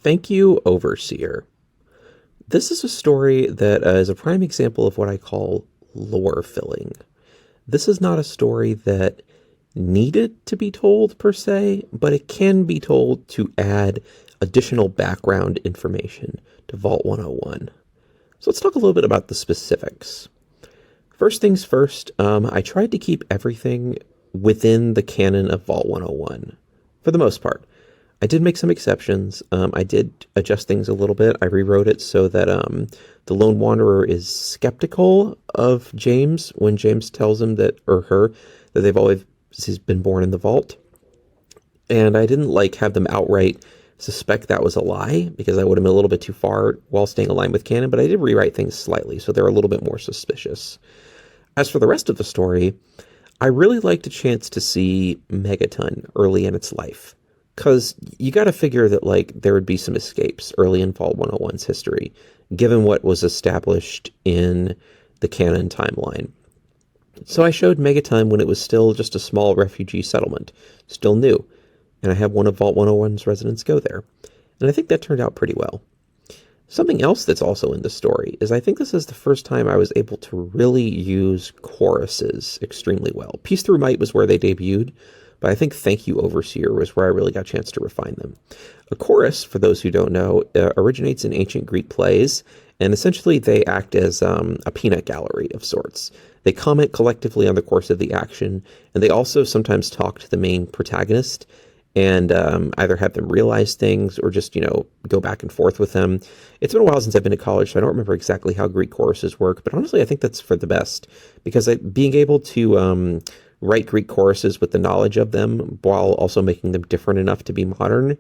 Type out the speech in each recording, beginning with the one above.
Thank You, Overseer. This is a story that is a prime example of what I call lore filling. This is not a story that needed to be told per se, but it can be told to add additional background information to Vault 101. So let's talk a little bit about the specifics. First things first, I tried to keep everything within the canon of Vault 101, for the most part. I did make some exceptions. I did adjust things a little bit. I rewrote it so that the Lone Wanderer is skeptical of James when James tells him that, or her, that they've always been born in the vault. And I didn't have them outright suspect that was a lie, because I would have been a little bit too far while staying aligned with canon, but I did rewrite things slightly, so they're a little bit more suspicious. As for the rest of the story, I really liked a chance to see Megaton early in its life. Because you got to figure that, there would be some escapes early in Vault 101's history, given what was established in the canon timeline. So I showed Megaton when it was still just a small refugee settlement, still new, and I had one of Vault 101's residents go there. And I think that turned out pretty well. Something else that's also in the story is I think this is the first time I was able to really use choruses extremely well. Peace Through Might was where they debuted, but I think Thank You, Overseer was where I really got a chance to refine them. A chorus, for those who don't know, originates in ancient Greek plays, and essentially they act as a peanut gallery of sorts. They comment collectively on the course of the action, and they also sometimes talk to the main protagonist and either have them realize things or just, go back and forth with them. It's been a while since I've been to college, so I don't remember exactly how Greek choruses work, but honestly, I think that's for the best, because being able to write Greek choruses with the knowledge of them while also making them different enough to be modern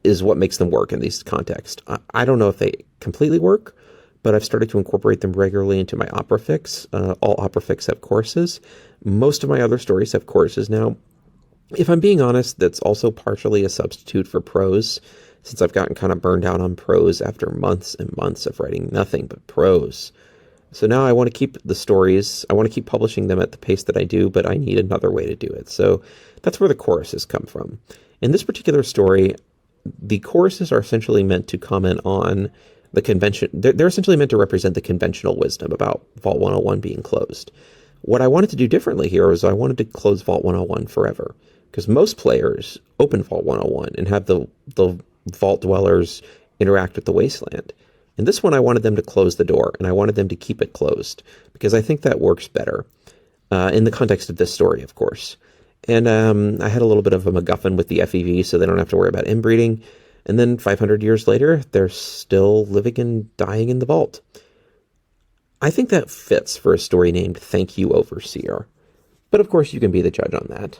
is what makes them work in these contexts. I don't know if they completely work, but I've started to incorporate them regularly into my opera fics. All opera fics have choruses. Most of my other stories have choruses now. If I'm being honest, that's also partially a substitute for prose, since I've gotten kind of burned out on prose after months and months of writing nothing but prose. So now I want to keep the stories, I want to keep publishing them at the pace that I do, but I need another way to do it. So that's where the choruses come from. In this particular story, the choruses are essentially meant to comment on the convention. They're essentially meant to represent the conventional wisdom about Vault 101 being closed. What I wanted to do differently here is I wanted to close Vault 101 forever, because most players open Vault 101 and have the Vault Dwellers interact with the Wasteland. In this one, I wanted them to close the door, and I wanted them to keep it closed, because I think that works better, in the context of this story, of course. And I had a little bit of a MacGuffin with the FEV, so they don't have to worry about inbreeding. And then 500 years later, they're still living and dying in the vault. I think that fits for a story named Thank You, Overseer. But of course, you can be the judge on that.